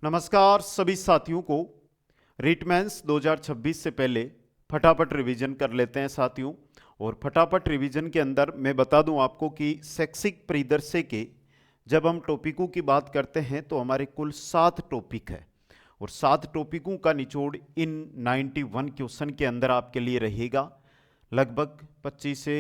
नमस्कार सभी साथियों को। रीटमेंस 2026 से पहले फटाफट रिवीजन कर लेते हैं साथियों। और फटाफट रिवीजन के अंदर मैं बता दूं आपको कि शैक्षिक परिदृश्य के जब हम टॉपिकों की बात करते हैं तो हमारे कुल 7 टॉपिक है और 7 टॉपिकों का निचोड़ इन 91 क्वेश्चन के अंदर आपके लिए रहेगा। लगभग 25 से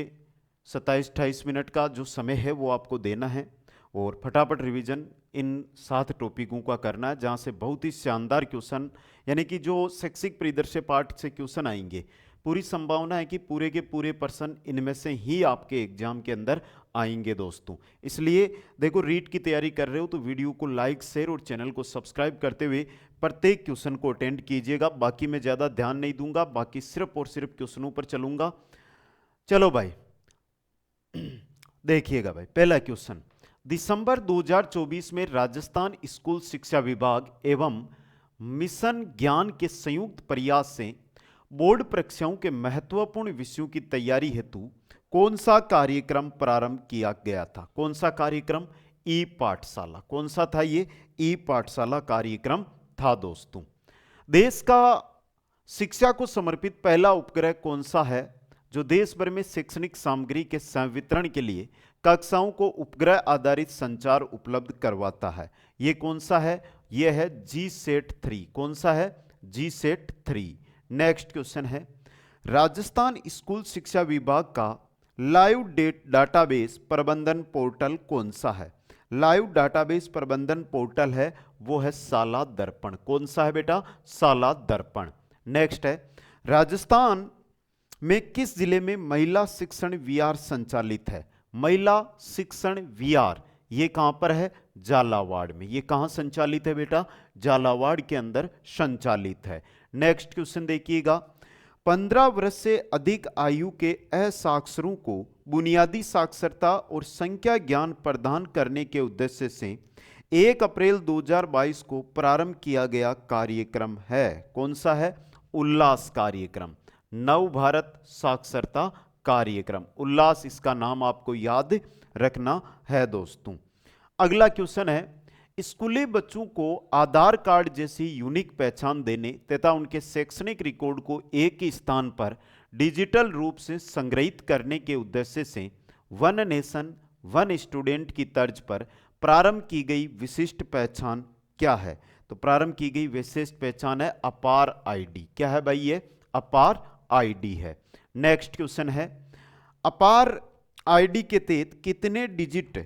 27-28 मिनट का जो समय है वो आपको देना है और फटाफट रिवीजन इन 7 टॉपिकों का करना है, जहाँ से बहुत ही शानदार क्वेश्चन यानी कि जो शैक्षिक परिदृश्य पाठ से क्वेश्चन आएंगे, पूरी संभावना है कि पूरे के पूरे पर्सन इनमें से ही आपके एग्जाम के अंदर आएंगे दोस्तों। इसलिए देखो, रीट की तैयारी कर रहे हो तो वीडियो को लाइक शेयर और चैनल को सब्सक्राइब करते हुए प्रत्येक क्वेश्चन को अटेंड कीजिएगा। बाकी मैं ज़्यादा ध्यान नहीं दूंगा, बाकी सिर्फ और सिर्फ क्वेश्चनों पर चलूंगा। चलो भाई देखिएगा भाई, पहला क्वेश्चन। दिसंबर 2024 में राजस्थान स्कूल शिक्षा विभाग एवं मिशन ज्ञान के संयुक्त प्रयास से बोर्ड परीक्षाओं के महत्वपूर्ण विषयों की तैयारी हेतु कौन सा कार्यक्रम प्रारंभ किया गया था? कौन सा कार्यक्रम? ई पाठशाला। कौन सा था ये? ई पाठशाला कार्यक्रम था दोस्तों। देश का शिक्षा को समर्पित पहला उपग्रह कौन सा है जो देश भर में शैक्षणिक सामग्री के संवितरण के लिए कक्षाओं को उपग्रह आधारित संचार उपलब्ध करवाता है? ये कौन सा है? ये है GSAT-3। कौन सा है? GSAT-3। नेक्स्ट क्वेश्चन है, राजस्थान स्कूल शिक्षा विभाग का लाइव डाटाबेस प्रबंधन पोर्टल कौन सा है? लाइव डाटाबेस प्रबंधन पोर्टल है वो है शाला दर्पण। कौन सा है बेटा? शाला दर्पण। नेक्स्ट है, राजस्थान में किस जिले में महिला शिक्षण विहार संचालित है? महिला शिक्षण विहार ये कहां पर है? झालावाड़ में। ये कहां संचालित है बेटा? झालावाड़ के अंदर संचालित है। नेक्स्ट क्वेश्चन देखिएगा, 15 वर्ष से अधिक आयु के असाक्षरों को बुनियादी साक्षरता और संख्या ज्ञान प्रदान करने के उद्देश्य से 1 अप्रैल 2022 को प्रारंभ किया गया कार्यक्रम है। कौन सा है? उल्लास कार्यक्रम। नव भारत साक्षरता कार्यक्रम। उल्लास इसका नाम आपको याद रखना है दोस्तों। अगला क्वेश्चन है, स्कूली बच्चों को आधार कार्ड जैसी यूनिक पहचान देने तथा उनके शैक्षणिक रिकॉर्ड को एक ही स्थान पर डिजिटल रूप से संग्रहित करने के उद्देश्य से वन नेशन वन स्टूडेंट की तर्ज पर प्रारंभ की गई विशिष्ट पहचान क्या है? तो प्रारंभ की गई विशिष्ट पहचान है अपार आईडी। क्या है भाई? ये अपार आईडी है। नेक्स्ट क्वेश्चन है, अपार आईडी के तहत कितने डिजिट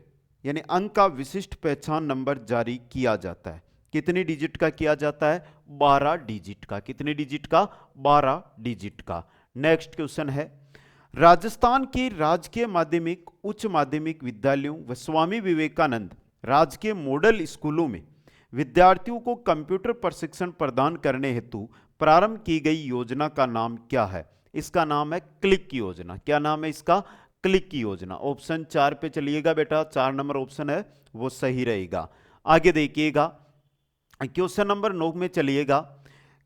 यानी अंक का विशिष्ट पहचान नंबर जारी किया जाता है? कितने डिजिट का किया जाता है? 12 डिजिट का। कितने डिजिट का? 12 डिजिट का। नेक्स्ट क्वेश्चन है, राजस्थान के राजकीय माध्यमिक उच्च माध्यमिक विद्यालयों व स्वामी विवेकानंद राजकीय मॉडल स्कूलों में विद्यार्थियों को कंप्यूटर प्रशिक्षण प्रदान करने हेतु प्रारंभ की गई योजना का नाम क्या है? इसका नाम है क्लिक योजना। क्या नाम है इसका? क्लिक योजना। ऑप्शन 4 पे चलिएगा बेटा, 4 नंबर ऑप्शन है वो सही रहेगा। आगे देखिएगा, क्वेश्चन नंबर 9 में चलिएगा,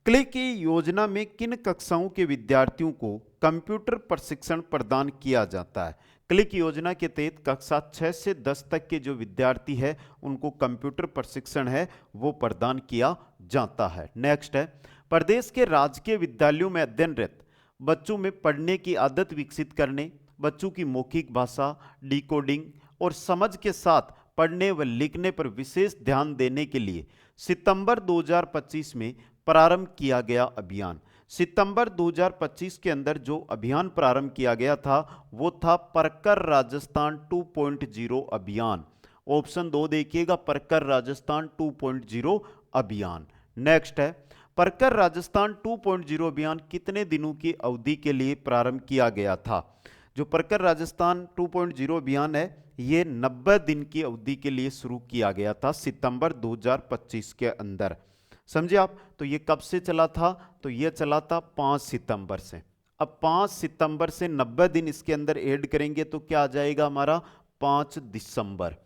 क्लिक योजना में किन कक्षाओं के विद्यार्थियों को कंप्यूटर प्रशिक्षण प्रदान किया जाता है? क्लिक योजना के तहत कक्षा 6 से 10 तक के जो विद्यार्थी है उनको कंप्यूटर प्रशिक्षण है वो प्रदान किया जाता है। नेक्स्ट है, प्रदेश के राजकीय विद्यालयों में अध्ययनरत बच्चों में पढ़ने की आदत विकसित करने, बच्चों की मौखिक भाषा, डिकोडिंग और समझ के साथ पढ़ने व लिखने पर विशेष ध्यान देने के लिए सितंबर 2025 में प्रारंभ किया गया अभियान। सितंबर 2025 के अंदर जो अभियान प्रारंभ किया गया था वो था पढ़कर राजस्थान 2.0 अभियान। ऑप्शन 2 देखिएगा, पढ़कर राजस्थान 2.0 अभियान। नेक्स्ट है, पढ़कर राजस्थान 2.0 अभियान कितने दिनों की अवधि के लिए प्रारंभ किया गया था? जो पढ़कर राजस्थान 2.0 अभियान है ये 90 दिन की अवधि के लिए शुरू किया गया था सितंबर 2025 के अंदर। समझे आप? तो ये कब से चला था? तो ये चला था 5 सितंबर से। अब 5 सितंबर से 90 दिन इसके अंदर ऐड करेंगे तो क्या आ जाएगा हमारा? 5 दिसंबर।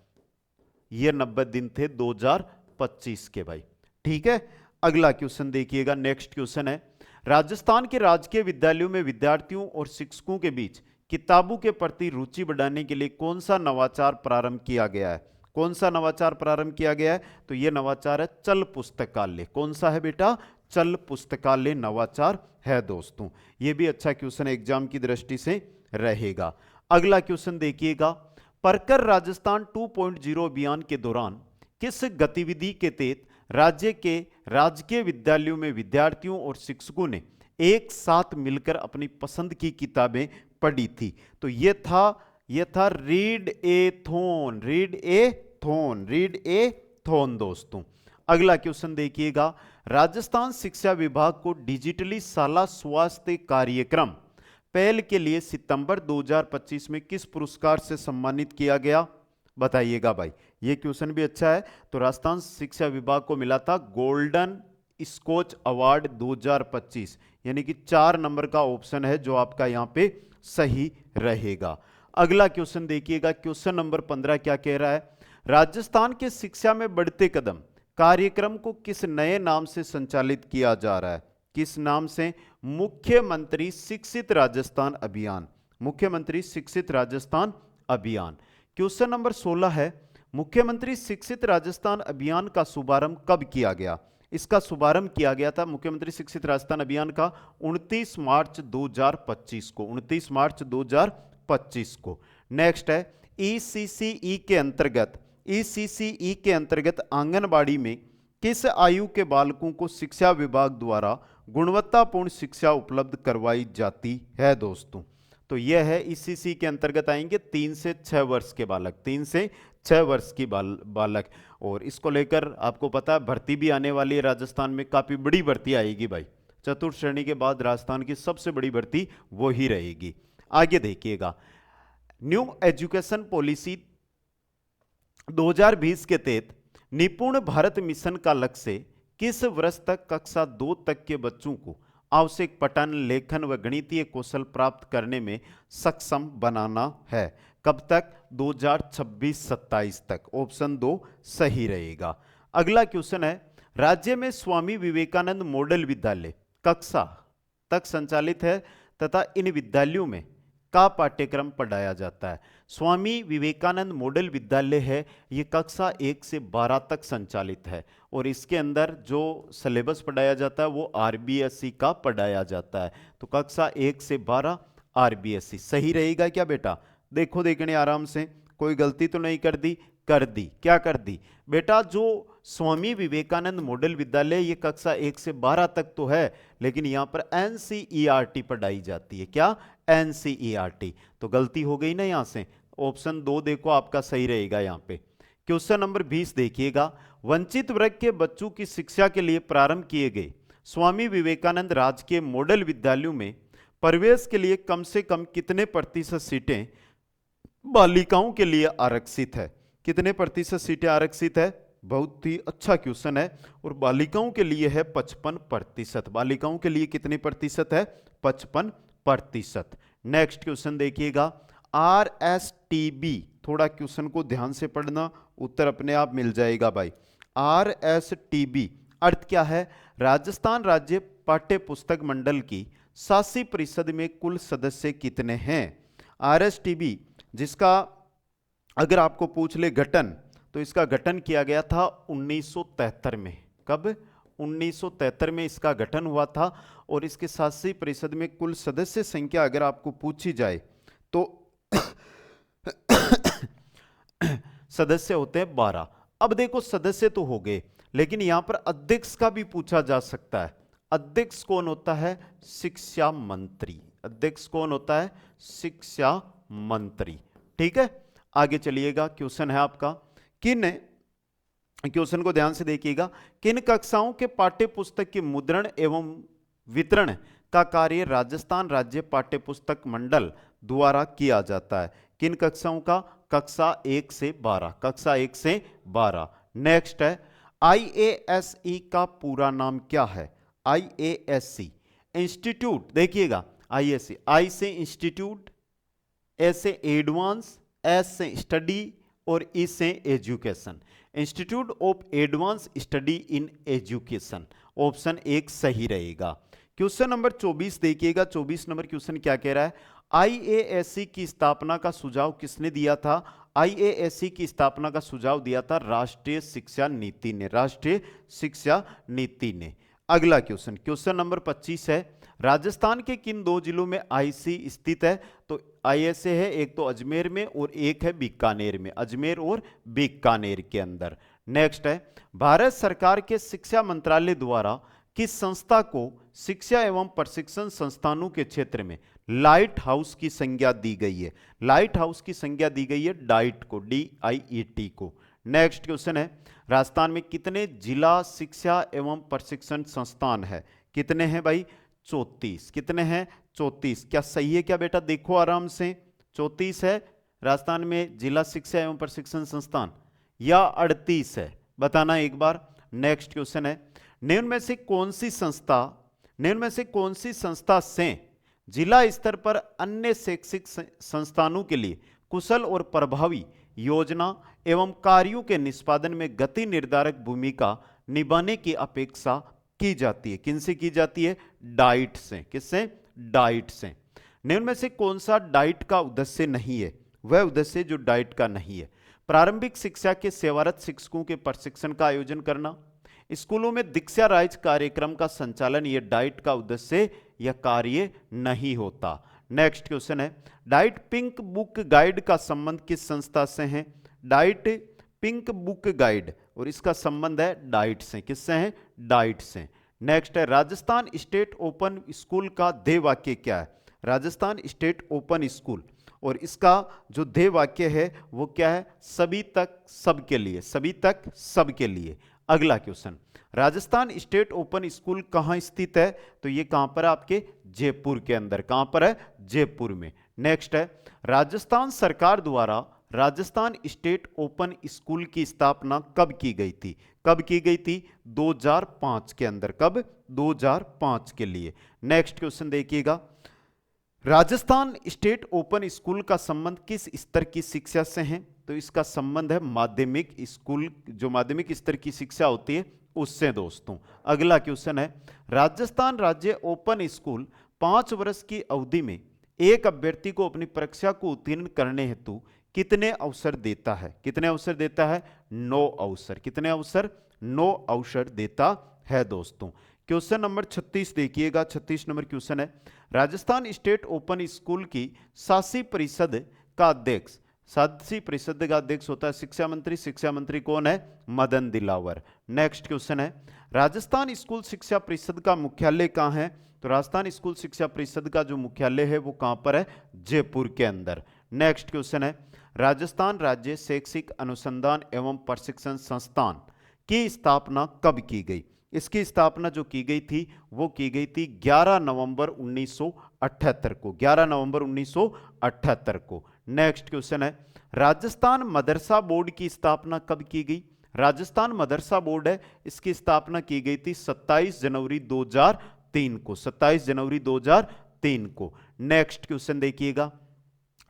ये 90 दिन थे 2025 के भाई। ठीक है, अगला क्वेश्चन देखिएगा। नेक्स्ट क्वेश्चन है, राजस्थान के राजकीय विद्यालयों में विद्यार्थियों और शिक्षकों के बीच किताबों के प्रति रुचि बढ़ाने के लिए कौन सा नवाचार प्रारंभ किया गया है? कौन सा नवाचार प्रारंभ किया गया है? तो यह नवाचार है चल पुस्तकालय। कौन सा है बेटा? चल पुस्तकालय नवाचार है दोस्तों। यह भी अच्छा क्वेश्चन एग्जाम की दृष्टि से रहेगा। अगला क्वेश्चन देखिएगा, परकर राजस्थान 2.0 अभियान के दौरान किस गतिविधि के तहत राज्य के राजकीय विद्यालयों में विद्यार्थियों और शिक्षकों ने एक साथ मिलकर अपनी पसंद की किताबें पढ़ी थी? तो यह था रीड ए थॉन, रीड ए थॉन दोस्तों। अगला क्वेश्चन देखिएगा, राजस्थान शिक्षा विभाग को डिजिटली शाला स्वास्थ्य कार्यक्रम पहल के लिए सितंबर 2025 में किस पुरस्कार से सम्मानित किया गया? बताइएगा भाई, ये क्वेश्चन भी अच्छा है। तो राजस्थान शिक्षा विभाग को मिला था गोल्डन स्कॉच अवार्ड 2025, यानी कि 4 नंबर का ऑप्शन है जो आपका यहां पे सही रहेगा। अगला क्वेश्चन देखिएगा, क्वेश्चन नंबर 15 क्या कह रहा है? राजस्थान के शिक्षा में बढ़ते कदम कार्यक्रम को किस नए नाम से संचालित किया जा रहा है? किस नाम से? मुख्यमंत्री शिक्षित राजस्थान अभियान, मुख्यमंत्री शिक्षित राजस्थान अभियान। क्वेश्चन नंबर 16 है, मुख्यमंत्री शिक्षित राजस्थान अभियान का शुभारंभ कब किया गया? इसका शुभारंभ किया गया था मुख्यमंत्री शिक्षित राजस्थान अभियान का 29 मार्च 2025 को, 29 मार्च 2025 को। नेक्स्ट है, ईसीसीई के अंतर्गत आंगनबाड़ी में किस आयु के बालकों को शिक्षा विभाग द्वारा गुणवत्तापूर्ण शिक्षा उपलब्ध करवाई जाती है दोस्तों? तो यह है ईसीसी के अंतर्गत आएंगे 3 से 6 वर्ष के बालक, 3 से 6 वर्ष की बालक। और इसको लेकर आपको पता है भर्ती भी आने वाली है राजस्थान में, काफी बड़ी भर्ती आएगी भाई। चतुर्थ श्रेणी के बाद राजस्थान की सबसे बड़ी भर्ती वो ही रहेगी। आगे देखिएगा, न्यू एजुकेशन पॉलिसी 2020 के तहत निपुण भारत मिशन का लक्ष्य किस वर्ष तक कक्षा 2 तक के बच्चों को आवश्यक पठन, लेखन व गणितीय कौशल प्राप्त करने में सक्षम बनाना है? कब तक? 2026-27 तक। ऑप्शन 2 सही रहेगा। अगला क्वेश्चन है, राज्य में स्वामी विवेकानंद मॉडल विद्यालय कक्षा तक संचालित है तथा इन विद्यालयों में का पाठ्यक्रम पढ़ाया जाता है? स्वामी विवेकानंद मॉडल विद्यालय है, ये कक्षा 1 से 12 तक संचालित है और इसके अंदर जो सिलेबस पढ़ाया जाता है वो आरबीएसई का पढ़ाया जाता है। तो कक्षा 1 से 12 आरबीएसई सही रहेगा क्या बेटा? देखो देखने आराम से, कोई गलती तो नहीं कर दी? कर दी। क्या कर दी बेटा? जो स्वामी विवेकानंद मॉडल विद्यालय ये कक्षा 1 से 12 तक तो है, लेकिन यहां पर एनसीईआरटी पढ़ाई जाती है। क्या? एनसीईआरटी। तो गलती हो गई ना यहां से। ऑप्शन 2 देखो आपका सही रहेगा यहां पे। क्वेश्चन नंबर 20 देखिएगा, वंचित वर्ग के बच्चों की शिक्षा के लिए प्रारंभ किए गए स्वामी विवेकानंद राजकीय मॉडल विद्यालयों में प्रवेश के लिए कम से कम कितने प्रतिशत सीटें बालिकाओं के लिए आरक्षित है? कितने प्रतिशत सीटें आरक्षित है? बहुत ही अच्छा क्वेश्चन है। और बालिकाओं के लिए है 55%। बालिकाओं के लिए कितने प्रतिशत है? 55%। नेक्स्ट क्वेश्चन देखिएगा, आरएसटीबी, थोड़ा क्वेश्चन को ध्यान से पढ़ना, उत्तर अपने आप मिल जाएगा भाई। आरएसटीबी अर्थ क्या है? राजस्थान राज्य पाठ्य पुस्तक मंडल की शासी परिषद में कुल सदस्य कितने हैं? आरएसटीबी जिसका अगर आपको पूछ ले गठन, तो इसका गठन किया गया था 1973 में। कब? 1973 में इसका गठन हुआ था। और इसके शासी परिषद में कुल सदस्य संख्या अगर आपको पूछी जाए तो सदस्य होते हैं 12। अब देखो सदस्य तो हो गए, लेकिन यहां पर अध्यक्ष का भी पूछा जा सकता है। अध्यक्ष कौन होता है? शिक्षा मंत्री। अध्यक्ष कौन होता है? शिक्षा मंत्री। ठीक है, आगे चलिएगा। क्वेश्चन है आपका, किन, क्वेश्चन को ध्यान से देखिएगा, किन कक्षाओं के पाठ्य पुस्तक के मुद्रण एवं वितरण का कार्य राजस्थान राज्य पाठ्य पुस्तक मंडल द्वारा किया जाता है? किन कक्षाओं का? कक्षा 1 से 12। कक्षा 1 से 12। नेक्स्ट है, आईएएसई का पूरा नाम क्या है? आईएएसई इंस्टीट्यूट, देखिएगा आईएसई, आई से इंस्टीट्यूट, ए से एडवांस, एस से स्टडी और ई से education. Institute of advance study in education. Option 1 सही रहेगा। क्वेश्चन नंबर 24 देखिएगा। 24 नंबर क्वेश्चन क्या कह रहा है? आईएएसई की स्थापना का सुझाव किसने दिया था? आईएएससी की स्थापना का सुझाव दिया था राष्ट्रीय शिक्षा नीति ने, राष्ट्रीय शिक्षा नीति ने। अगला क्वेश्चन, क्वेश्चन नंबर 25 है, राजस्थान के किन दो जिलों में आईसी स्थित है? तो आईएसए है एक तो अजमेर में और एक है बीकानेर में, अजमेर और बीकानेर के अंदर। नेक्स्ट है, भारत सरकार के शिक्षा मंत्रालय द्वारा किस संस्था को शिक्षा एवं प्रशिक्षण संस्थानों के क्षेत्र में लाइट हाउस की संज्ञा दी गई है? लाइट हाउस की संज्ञा दी गई है डाइट को, DIET को। नेक्स्ट क्वेश्चन है, राजस्थान में कितने जिला शिक्षा एवं प्रशिक्षण संस्थान है? कितने हैं भाई? 34। कितने हैं? 34। क्या सही है क्या बेटा? देखो आराम से, 34 है राजस्थान में जिला शिक्षा एवं प्रशिक्षण संस्थान, या 38 है? बताना एक बार। नेक्स्ट क्वेश्चन है, निम्न में से कौन सी संस्था से जिला स्तर पर अन्य शैक्षिक संस्थानों के लिए कुशल और प्रभावी योजना एवं कार्यों के निष्पादन में गति निर्धारक भूमिका निभाने की अपेक्षा की जाती है? किनसे की जाती है? डाइट से। किससे? डाइट से। निम्न में से कौन सा डाइट का उद्देश्य नहीं है? वह उद्देश्य जो डाइट का नहीं है, प्रारंभिक शिक्षा के सेवारत शिक्षकों के प्रशिक्षण का आयोजन करना, स्कूलों में दीक्षा राइज कार्यक्रम का संचालन, यह डाइट का उद्देश्य या कार्य नहीं होता। नेक्स्ट क्वेश्चन है, डाइट पिंक बुक गाइड का संबंध किस संस्था से है? डाइट पिंक बुक गाइड, और इसका संबंध है डाइट से। किससे है? डाइट से। नेक्स्ट है, राजस्थान स्टेट ओपन स्कूल का ध्येय वाक्य क्या है? राजस्थान स्टेट ओपन स्कूल, और इसका जो ध्येय वाक्य है वो क्या है? सभी तक सबके लिए, सभी तक सबके लिए। अगला question, Rajasthan state open school कहां स्थित है? तो ये कहां पर है? आपके जयपुर के अंदर। कहां पर है? जयपुर में। नेक्स्ट है, राजस्थान सरकार द्वारा राजस्थान स्टेट ओपन स्कूल की स्थापना कब की गई थी? कब की गई थी? 2005 के अंदर। कब? 2005 के लिए। नेक्स्ट क्वेश्चन देखिएगा, राजस्थान स्टेट ओपन स्कूल का संबंध किस स्तर की शिक्षा से है? तो इसका संबंध है माध्यमिक स्कूल, जो माध्यमिक स्तर की शिक्षा होती है उससे दोस्तों। अगला क्वेश्चन है, राजस्थान राज्य ओपन स्कूल 5 वर्ष की अवधि में एक अभ्यर्थी को अपनी परीक्षा को उत्तीर्ण करने हेतु कितने अवसर देता है? कितने अवसर देता है? 9 अवसर। कितने अवसर? 9 अवसर देता है दोस्तों। क्वेश्चन नंबर 36 देखिएगा, 36 नंबर क्वेश्चन है, राजस्थान स्टेट ओपन स्कूल की शासी परिषद का अध्यक्ष, शासी परिषद का अध्यक्ष होता है शिक्षा मंत्री। शिक्षा मंत्री कौन है? मदन दिलावर। नेक्स्ट क्वेश्चन है, राजस्थान स्कूल शिक्षा परिषद का मुख्यालय कहां है? तो राजस्थान स्कूल शिक्षा परिषद का जो मुख्यालय है वो कहां पर है? जयपुर के अंदर। नेक्स्ट क्वेश्चन है, राजस्थान राज्य शैक्षिक अनुसंधान एवं प्रशिक्षण संस्थान की स्थापना कब की गई? इसकी स्थापना जो की गई थी वो की गई थी 11 नवंबर 1978 को। 11 नवंबर 1978 को। नेक्स्ट क्वेश्चन है, राजस्थान मदरसा बोर्ड की स्थापना कब की गई? राजस्थान मदरसा बोर्ड है, इसकी स्थापना की गई थी 27 जनवरी 2003 को। 27 जनवरी 2003 को। नेक्स्ट क्वेश्चन देखिएगा,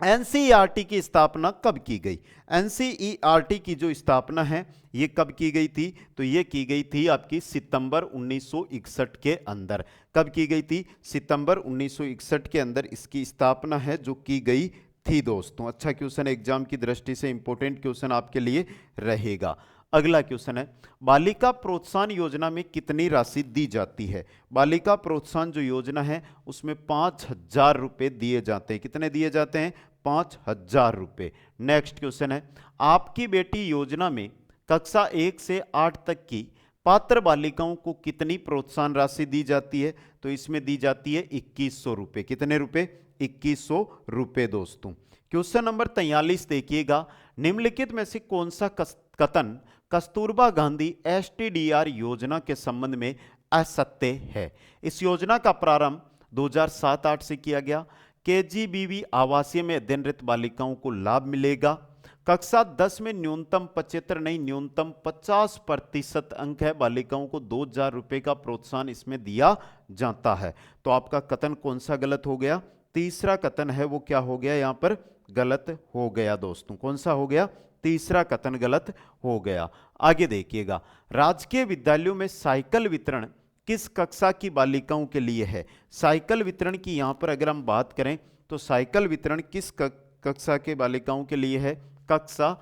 एनसीईआरटी की स्थापना कब की गई? एनसीईआरटी की जो स्थापना है ये कब की गई थी? तो ये की गई थी आपकी सितंबर 1961 के अंदर। कब की गई थी? सितंबर 1961 के अंदर इसकी स्थापना है जो की गई थी दोस्तों। अच्छा क्वेश्चन, एग्जाम की दृष्टि से इंपॉर्टेंट क्वेश्चन आपके लिए रहेगा। अगला क्वेश्चन है, बालिका प्रोत्साहन योजना में कितनी राशि दी जाती है? बालिका प्रोत्साहन जो योजना है उसमें 5,000 रुपए दिए जाते हैं। कितने दिए जाते हैं? 5,000 रुपए। नेक्स्ट क्वेश्चन है, आपकी बेटी योजना में कक्षा 1 से 8 तक की पात्र बालिकाओं को कितनी प्रोत्साहन राशि दी जाती है? तो इसमें दी जाती है 2100 रुपए। कितने रुपए? 2100 रुपए दोस्तों। क्वेश्चन नंबर 43 देखिएगा, निम्नलिखित में से कौन सा कथन कस्तूरबा गांधी STDR योजना के संबंध में असत्य है? इस योजना का प्रारंभ 2007-8 से किया गया। KGBV आवासीय में अध्ययनरत बालिकाओं को लाभ मिलेगा। कक्षा 10 में न्यूनतम 75 नहीं, न्यूनतम 50% अंक है। बालिकाओं को 2,000 रुपए का प्रोत्साहन इसमें दिया जाता है। तो आपका कथन कौन सा गलत हो गया? तीसरा कथन है वो क्या हो गया? यहां पर गलत हो गया दोस्तों। कौन सा हो गया? तीसरा कथन गलत हो गया। आगे देखिएगा, राजकीय विद्यालयों में साइकिल वितरण किस कक्षा की बालिकाओं के लिए है? साइकिल वितरण की यहां पर अगर हम बात करें तो साइकिल वितरण किस कक्षा के बालिकाओं के लिए है? कक्षा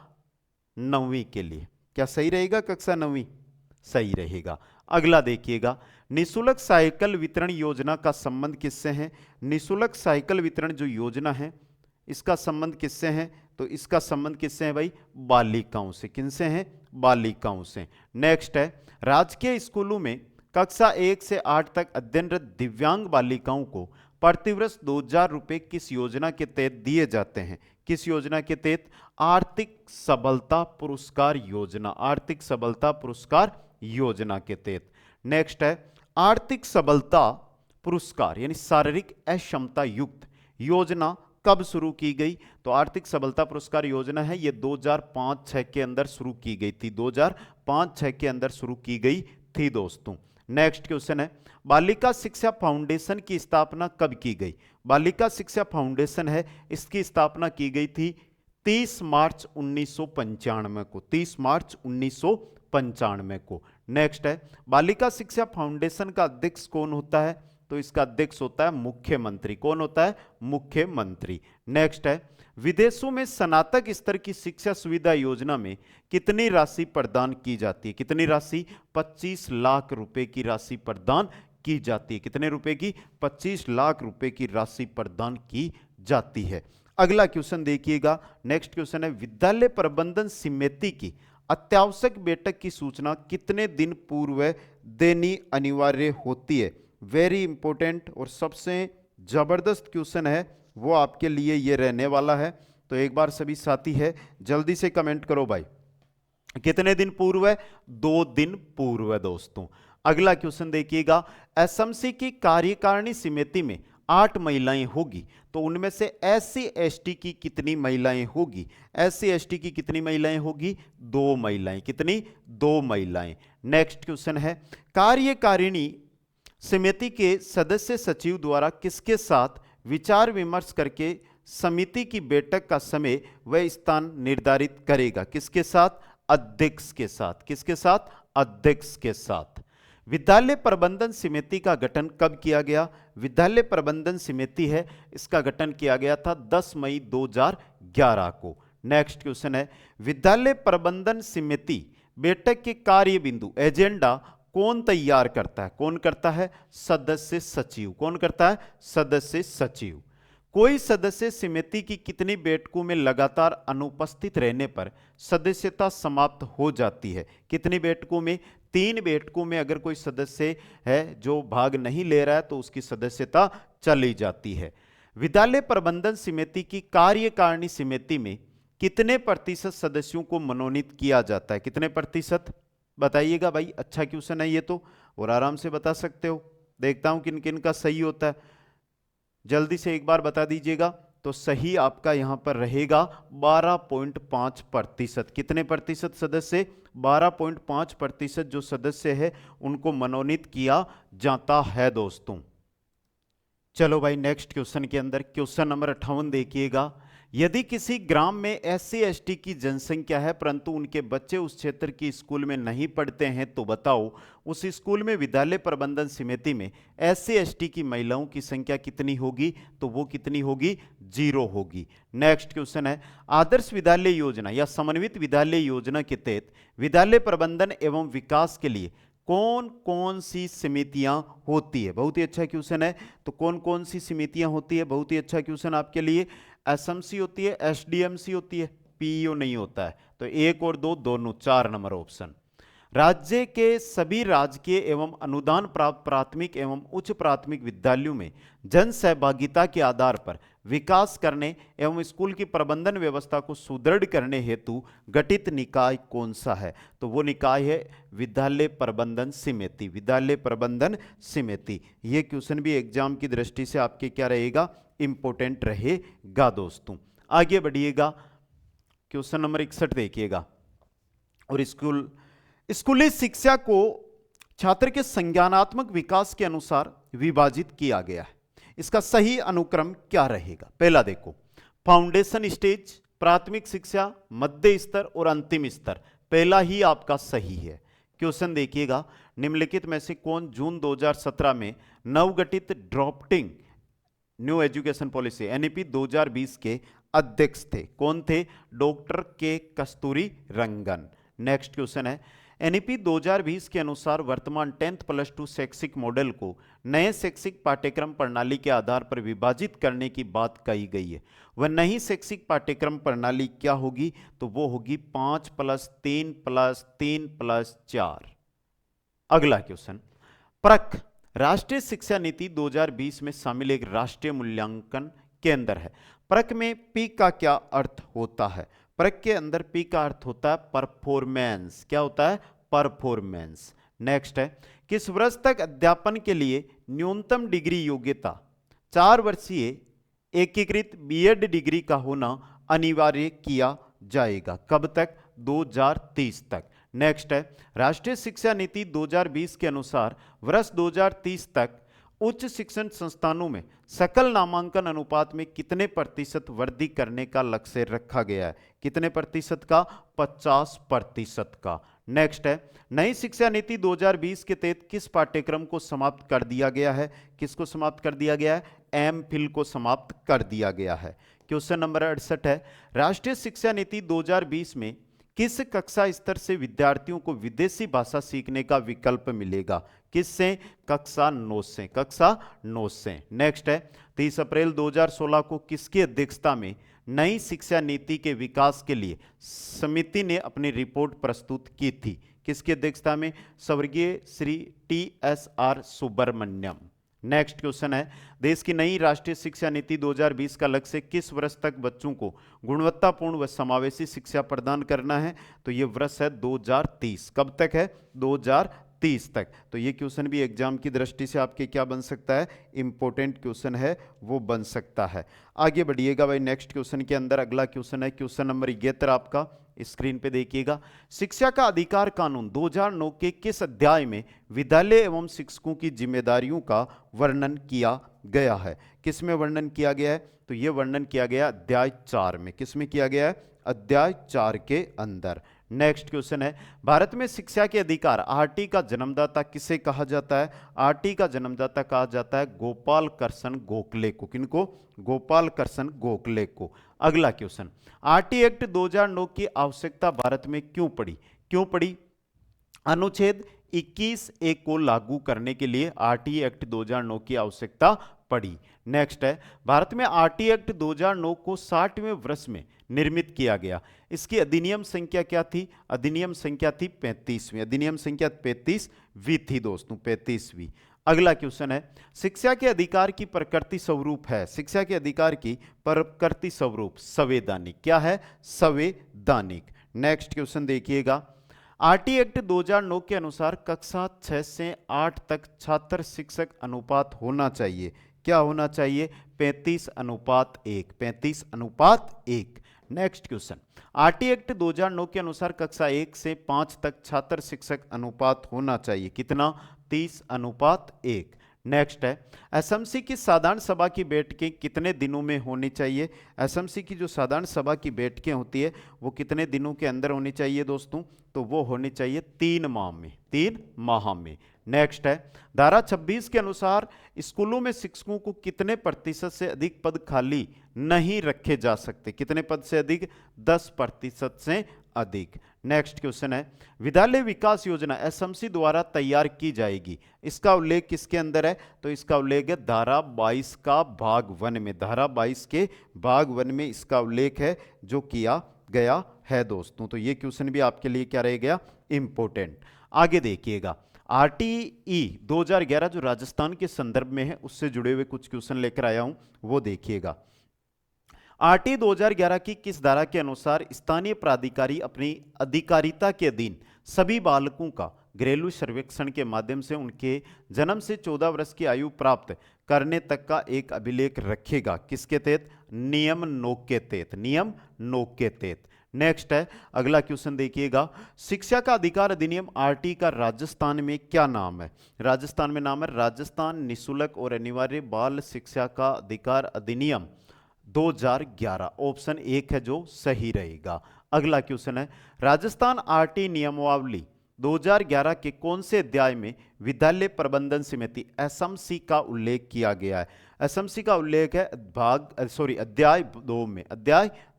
9वीं के लिए। क्या सही रहेगा? कक्षा 9वीं सही रहेगा। अगला देखिएगा, निशुल्क साइकिल वितरण योजना का संबंध किससे है? निशुल्क साइकिल वितरण जो योजना है इसका संबंध किससे है? तो इसका संबंध किससे है भाई? बालिकाओं से। किनसे है? बालिकाओं से। नेक्स्ट है, राजकीय स्कूलों में कक्षा 1 से 8 तक अध्ययनरत दिव्यांग बालिकाओं को प्रतिवर्ष 2000 रुपए किस योजना के तहत दिए जाते हैं? किस योजना के तहत? आर्थिक सबलता पुरस्कार योजना। आर्थिक सबलता पुरस्कार योजना के तहत। नेक्स्ट है, आर्थिक सबलता पुरस्कार यानी शारीरिक अक्षमता युक्त योजना कब शुरू की गई? तो आर्थिक सबलता पुरस्कार योजना है ये 2005-6 के अंदर शुरू की गई थी। 2005-6 के अंदर शुरू की गई थी दोस्तों। नेक्स्ट क्वेश्चन है, बालिका शिक्षा फाउंडेशन की स्थापना कब की गई? बालिका शिक्षा फाउंडेशन है, इसकी स्थापना की गई थी 30 मार्च 1995 को। 30 मार्च 1995 को। नेक्स्ट है, बालिका शिक्षा फाउंडेशन का अध्यक्ष कौन होता है? तो इसका अध्यक्ष होता है मुख्यमंत्री। कौन होता है? मुख्यमंत्री। नेक्स्ट है, विदेशों में स्नातक स्तर की शिक्षा सुविधा योजना में कितनी राशि प्रदान की जाती है? कितनी राशि? 25 लाख रुपए की राशि प्रदान की जाती है। कितने रुपए की? 25 लाख रुपए की राशि प्रदान की जाती है। अगला क्वेश्चन देखिएगा, नेक्स्ट क्वेश्चन है, विद्यालय प्रबंधन समिति की अत्यावश्यक बैठक की सूचना कितने दिन पूर्व देनी अनिवार्य होती है? वेरी इंपॉर्टेंट और सबसे जबरदस्त क्वेश्चन है, वो आपके लिए ये रहने वाला है। तो एक बार सभी साथी है जल्दी से कमेंट करो भाई, कितने दिन पूर्व है? 2 दिन पूर्व है दोस्तों। अगला क्वेश्चन देखिएगा, एसएमसी की कार्यकारिणी समिति में 8 महिलाएं होगी, तो उनमें से एससी एसटी की कितनी महिलाएं होगी? एससी एसटी की कितनी महिलाएं होगी? 2 महिलाएं। कितनी? 2 महिलाएं। नेक्स्ट क्वेश्चन है, कार्यकारिणी समिति के सदस्य सचिव द्वारा किसके साथ विचार विमर्श करके समिति की बैठक का समय व स्थान निर्धारित करेगा? किसके साथ? अध्यक्ष के साथ। किसके साथ? अध्यक्ष के साथ। विद्यालय प्रबंधन समिति का गठन कब किया गया? विद्यालय प्रबंधन समिति है, इसका गठन किया गया था 10 मई 2011 को। नेक्स्ट क्वेश्चन है, विद्यालय प्रबंधन समिति बैठक के कार्य बिंदु एजेंडा कौन तैयार करता है? कौन करता है? सदस्य सचिव। कौन करता है? सदस्य सचिव। कोई सदस्य समिति की कितनी बैठकों में लगातार अनुपस्थित रहने पर सदस्यता समाप्त हो जाती है? कितनी बैठकों में? 3 बैठकों में अगर कोई सदस्य है जो भाग नहीं ले रहा है तो उसकी सदस्यता चली जाती है। विद्यालय प्रबंधन समिति की कार्यकारिणी समिति में कितने प्रतिशत सदस्यों को मनोनीत किया जाता है? कितने प्रतिशत बताइएगा भाई। अच्छा क्वेश्चन है ये तो, और आराम से बता सकते हो। देखता हूं किन किन का सही होता है, जल्दी से एक बार बता दीजिएगा। तो सही आपका यहां पर रहेगा 12.5%। कितने प्रतिशत सदस्य? 12.5% जो सदस्य है उनको मनोनीत किया जाता है दोस्तों। चलो भाई नेक्स्ट क्वेश्चन के अंदर क्वेश्चन नंबर 58 देखिएगा, यदि किसी ग्राम में एससी एसटी की जनसंख्या है परंतु उनके बच्चे उस क्षेत्र की स्कूल में नहीं पढ़ते हैं तो बताओ उस स्कूल में विद्यालय प्रबंधन समिति में एससी एसटी की महिलाओं की संख्या कितनी होगी? तो वो कितनी होगी? 0 होगी। नेक्स्ट क्वेश्चन है, आदर्श विद्यालय योजना या समन्वित विद्यालय योजना के तहत विद्यालय प्रबंधन एवं विकास के लिए कौन कौन सी समितियां होती है? बहुत ही अच्छा क्वेश्चन है। तो कौन कौन सी समितियां होती है? बहुत ही अच्छा क्वेश्चन आपके लिए। एसएमसी होती है, एसडीएमसी होती है, पीईओ नहीं होता है। तो 1 और 2 दोनों, 4 नंबर ऑप्शन। राज्य के सभी राजकीय एवं अनुदान प्राप्त प्राथमिक एवं उच्च प्राथमिक विद्यालयों में जन सहभागिता के आधार पर विकास करने एवं स्कूल की प्रबंधन व्यवस्था को सुदृढ़ करने हेतु गठित निकाय कौन सा है? तो वो निकाय है विद्यालय प्रबंधन समिति। विद्यालय प्रबंधन समिति। ये क्वेश्चन भी एग्जाम की दृष्टि से आपके क्या रहेगा? इंपॉर्टेंट रहेगा दोस्तों। आगे बढ़िएगा, क्वेश्चन नंबर 61 देखिएगा, और स्कूली शिक्षा को छात्र के संज्ञानात्मक विकास के अनुसार विभाजित किया गया है। इसका सही अनुक्रम क्या रहेगा? पहला देखो, फाउंडेशन स्टेज, प्राथमिक शिक्षा, मध्य स्तर और अंतिम स्तर। पहला ही आपका सही है। क्वेश्चन देखिएगा, निम्नलिखित में से कौन जून 2017 में नवगठित drafting new education policy NEP 2020 के अध्यक्ष थे। कौन थे? डॉक्टर के कस्तूरी रंगन। नेक्स्ट क्वेश्चन है, एनईपी 2020 के अनुसार वर्तमान 10th+2 शैक्षिक मॉडल को नए शैक्षिक पाठ्यक्रम प्रणाली के आधार पर विभाजित करने की बात कही गई है। वह नई शैक्षिक पाठ्यक्रम प्रणाली क्या होगी? तो वो होगी 5+3+3+4। अगला क्वेश्चन, प्रक राष्ट्रीय शिक्षा नीति 2020 में शामिल एक राष्ट्रीय मूल्यांकन केंद्र है। प्रक में पी का क्या अर्थ होता है? प्रक के अंदर पी का अर्थ होता है परफॉर्मेंस। क्या होता है? परफॉर्मेंस। नेक्स्ट है, किस वर्ष तक अध्यापन के लिए न्यूनतम डिग्री योग्यता 4 वर्षीय एकीकृत बीएड डिग्री का होना अनिवार्य किया जाएगा? कब तक? 2030 तक। नेक्स्ट है, राष्ट्रीय शिक्षा नीति 2020 के अनुसार वर्ष 2030 तक उच्च शिक्षण संस्थानों में सकल नामांकन अनुपात में कितने प्रतिशत वृद्धि करने का लक्ष्य रखा गया है? कितने प्रतिशत का? 50% का। नेक्स्ट है, नई शिक्षा नीति 2020 के तहत किस पाठ्यक्रम को समाप्त कर दिया गया है? किसको समाप्त कर दिया गया है? एमफिल को समाप्त कर दिया गया है। क्वेश्चन नंबर 68 है, राष्ट्रीय शिक्षा नीति 2020 में किस कक्षा स्तर से विद्यार्थियों को विदेशी भाषा सीखने का विकल्प मिलेगा? किससे? कक्षा 9 से। कक्षा 9 से। नेक्स्ट है, 30 अप्रैल 2016 को किसकी अध्यक्षता में नई शिक्षा नीति के विकास के लिए समिति ने अपनी रिपोर्ट प्रस्तुत की थी? किसकी अध्यक्षता में? स्वर्गीय Shri TSR Subramaniam. Next question है, देश की नई राष्ट्रीय शिक्षा नीति 2020 का लक्ष्य किस वर्ष तक बच्चों को गुणवत्तापूर्ण व समावेशी शिक्षा प्रदान करना है? तो ये वर्ष है 2030। कब तक है? 2030 तक। तो ये क्वेश्चन भी एग्जाम की दृष्टि से आपके क्या बन सकता है? इंपॉर्टेंट क्वेश्चन है, वो बन सकता है। आगे बढ़िएगा भाई, नेक्स्ट क्वेश्चन के अंदर अगला क्वेश्चन है क्वेश्चन नंबर 71 आपका, स्क्रीन पे देखिएगा। शिक्षा का अधिकार कानून 2009 के किस अध्याय में विद्यालय एवं शिक्षकों की जिम्मेदारियों का वर्णन किया गया है? किस में वर्णन किया गया है? तो यह वर्णन किया गया अध्याय 4 में। किस में किया गया है? अध्याय 4 के अंदर। नेक्स्ट क्वेश्चन है, भारत में शिक्षा के अधिकार आरटी का जन्मदाता किसे कहा जाता है? आरटी का जन्मदाता कहा जाता है गोपाल कृष्ण गोखले को। किनको? गोपाल कृष्ण गोखले को। अगला क्वेश्चन, आरटी एक्ट 2009 की आवश्यकता भारत में क्यों पड़ी? क्यों पड़ी? अनुच्छेद 21A को लागू करने के लिए आरटी एक्ट 2009 की आवश्यकता पड़ी। नेक्स्ट है, भारत में आरटी एक्ट 2009 को 60वें वर्ष में निर्मित किया गया। इसकी अधिनियम संख्या क्या थी? अधिनियम संख्या थी 35वीं। अधिनियम संख्या 35वीं थी दोस्तों, 35वीं। अगला क्वेश्चन है, शिक्षा के अधिकार की प्रकृति स्वरूप है। शिक्षा के अधिकार की प्रकृति स्वरूप संवैधानिक। क्या है? संवैधानिक। नेक्स्ट क्वेश्चन देखिएगा, आरटी एक्ट 2009 के अनुसार कक्षा 6 से 8 तक छात्र शिक्षक अनुपात होना चाहिए। क्या होना चाहिए? 35:1। 35:1। नेक्स्ट क्वेश्चन, आरटी एक्ट 2009 के अनुसार कक्षा 1 से 5 तक छात्र शिक्षक अनुपात होना चाहिए। कितना? 30:1। नेक्स्ट है, एसएमसी की साधारण सभा की बैठकें कितने दिनों में होनी चाहिए? एसएमसी की जो साधारण सभा की बैठकें होती है वो कितने दिनों के अंदर होनी चाहिए दोस्तों? तो वो होनी चाहिए 3 माह में। 3 माह में। नेक्स्ट है, धारा 26 के अनुसार स्कूलों में शिक्षकों को कितने प्रतिशत से अधिक पद खाली नहीं रखे जा सकते? कितने पद से अधिक? 10% से अधिक। नेक्स्ट क्वेश्चन है, विद्यालय विकास योजना एसएमसी द्वारा तैयार की जाएगी। इसका उल्लेख किसके अंदर है? तो इसका उल्लेख है धारा 22 का भाग 1 में। धारा 22 के भाग 1 में इसका उल्लेख है जो किया गया है दोस्तों। तो ये क्वेश्चन भी आपके लिए क्या रहेगा? इंपॉर्टेंट। आगे देखिएगा, आरटीई 2011 जो राजस्थान के संदर्भ में है उससे जुड़े हुए कुछ क्वेश्चन लेकर आया हूं, वो देखिएगा। आरटी 2011 की किस धारा के अनुसार स्थानीय प्राधिकारी अपनी अधिकारिता के अधीन सभी बालकों का घरेलू सर्वेक्षण के माध्यम से उनके जन्म से 14 वर्ष की आयु प्राप्त करने तक का एक अभिलेख रखेगा? किसके तहत? नियम 9 के तहत। नियम 9 के तहत। नेक्स्ट है, अगला क्वेश्चन देखिएगा, शिक्षा का अधिकार अधिनियम आरटी का राजस्थान में क्या नाम है? राजस्थान में नाम है राजस्थान निःशुल्क और अनिवार्य बाल शिक्षा का अधिकार अधिनियम 2011। ऑप्शन 1 है जो सही रहेगा। अगला क्वेश्चन है, राजस्थान आरटी नियमावली 2011 के कौन से अध्याय में विद्यालय प्रबंधन समिति एसएमसी का उल्लेख किया गया है? एसएमसी का उल्लेख है अध्याय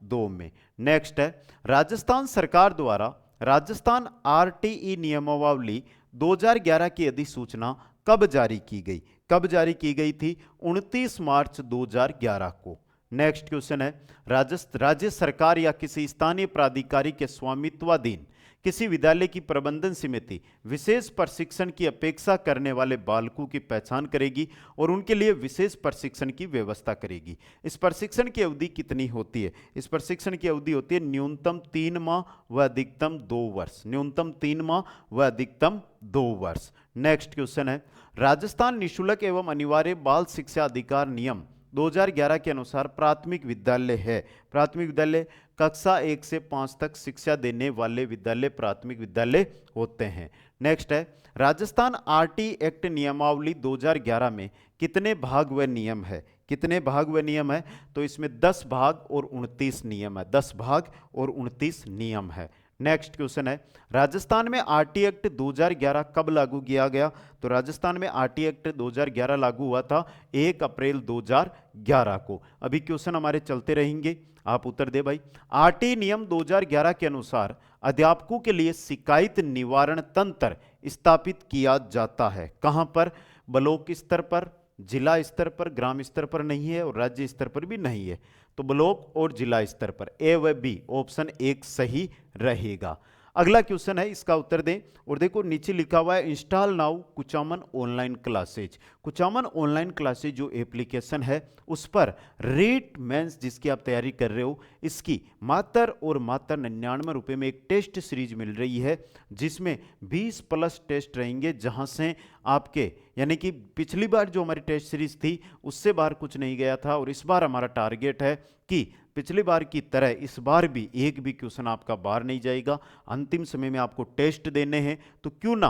2 में। नेक्स्ट है, राजस्थान सरकार द्वारा राजस्थान आरटीई नियमावली 2011 की अधिसूचना कब जारी की गई? कब जारी की गई थी? 29 मार्च 2011 को। नेक्स्ट क्वेश्चन है, राज्य सरकार या किसी स्थानीय प्राधिकारी के स्वामित्वाधीन किसी विद्यालय की प्रबंधन समिति विशेष प्रशिक्षण की अपेक्षा करने वाले बालकों की पहचान करेगी और उनके लिए विशेष प्रशिक्षण की व्यवस्था करेगी। इस प्रशिक्षण की अवधि कितनी होती है? इस प्रशिक्षण की अवधि होती है न्यूनतम 3 माह व अधिकतम 2 वर्ष। न्यूनतम 3 माह व अधिकतम 2 वर्ष। नेक्स्ट क्वेश्चन है, राजस्थान निःशुल्क एवं अनिवार्य बाल शिक्षा अधिकार नियम 2011 के अनुसार प्राथमिक विद्यालय है। प्राथमिक विद्यालय कक्षा 1 से 5 तक शिक्षा देने वाले विद्यालय प्राथमिक विद्यालय होते हैं। नेक्स्ट है, राजस्थान आरटी एक्ट नियमावली 2011 में कितने भाग व नियम है? कितने भाग व नियम है? तो इसमें 10 भाग और 29 नियम है। 10 भाग और 29 नियम है। नेक्स्ट क्वेश्चन है, राजस्थान में आरटी एक्ट 2011 कब लागू किया गया? तो राजस्थान में आरटी एक्ट 2011 लागू हुआ था 1 अप्रैल 2011 को। अभी क्वेश्चन हमारे चलते रहेंगे, आप उत्तर दे भाई। आरटी नियम 2011 के अनुसार अध्यापकों के लिए शिकायत निवारण तंत्र स्थापित किया जाता है। कहां पर? ब्लॉक स्तर पर, जिला स्तर पर, ग्राम स्तर पर नहीं है और राज्य स्तर पर भी नहीं है। तो ब्लॉक और जिला स्तर पर। ए व बी ऑप्शन 1 सही रहेगा। अगला क्वेश्चन है, इसका उत्तर दें। और देखो नीचे लिखा हुआ है install now Kuchaman online classes. Kuchaman online classes जो एप्लीकेशन है उस पर रीट मेंस जिसकी आप तैयारी कर रहे हो, इसकी मात्र और मात्र 99 रुपये में एक टेस्ट सीरीज मिल रही है जिसमें 20+ टेस्ट रहेंगे, जहां से आपके यानी कि पिछली बार जो हमारी टेस्ट सीरीज थी उससे बाहर कुछ नहीं गया था और इस बार हमारा टारगेट है कि पिछली बार की तरह इस बार भी एक भी क्वेश्चन आपका बाहर नहीं जाएगा। अंतिम समय में आपको टेस्ट देने हैं, तो क्यों ना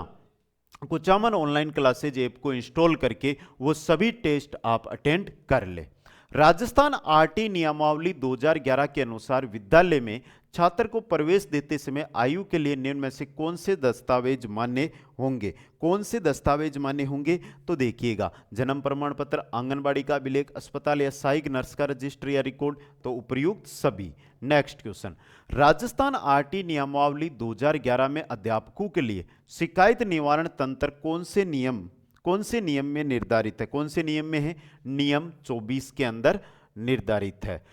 कुचामन ऑनलाइन क्लासेज ऐप को इंस्टॉल करके वो सभी टेस्ट आप अटेंड कर ले। राजस्थान आरटी नियमावली 2011 के अनुसार विद्यालय में छात्र को प्रवेश देते समय आयु के लिए निम्न में से कौन से दस्तावेज मान्य होंगे? कौन से दस्तावेज मान्य होंगे? तो देखिएगा, जन्म प्रमाण पत्र, आंगनबाड़ी का अभिलेख, अस्पताल या सहायक नर्स का रजिस्टर या रिकॉर्ड, तो उपर्युक्त सभी। नेक्स्ट क्वेश्चन, राजस्थान आरटी नियमावली 2011 में अध्यापकों के लिए शिकायत निवारण तंत्र कौन से नियम में निर्धारित है? कौन से नियम में है? नियम 24 के अंदर निर्धारित है।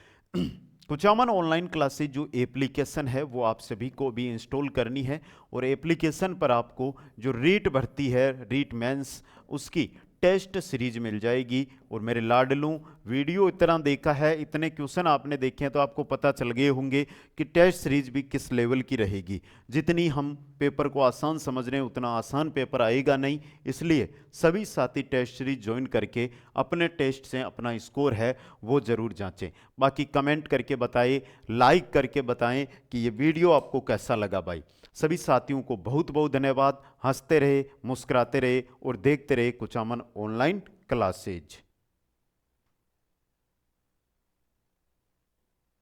कुचामन ऑनलाइन क्लासेज जो एप्लीकेशन है वो आप सभी को भी इंस्टॉल करनी है और एप्लीकेशन पर आपको जो रीट भर्ती है, रीट मेंस, उसकी टेस्ट सीरीज मिल जाएगी। और मेरे लाडलू, वीडियो इतना देखा है, इतने क्वेश्चन आपने देखे हैं तो आपको पता चल गए होंगे कि टेस्ट सीरीज भी किस लेवल की रहेगी। जितनी हम पेपर को आसान समझ रहे हैं उतना आसान पेपर आएगा नहीं, इसलिए सभी साथी टेस्ट सीरीज ज्वाइन करके अपने टेस्ट से अपना स्कोर है वो जरूर जांचें। बाकी कमेंट करके बताएं, लाइक करके बताएं कि ये वीडियो आपको कैसा लगा भाई। सभी साथियों को बहुत बहुत धन्यवाद। हंसते रहे, मुस्कुराते रहे और देखते रहे कुचामन ऑनलाइन क्लासेज।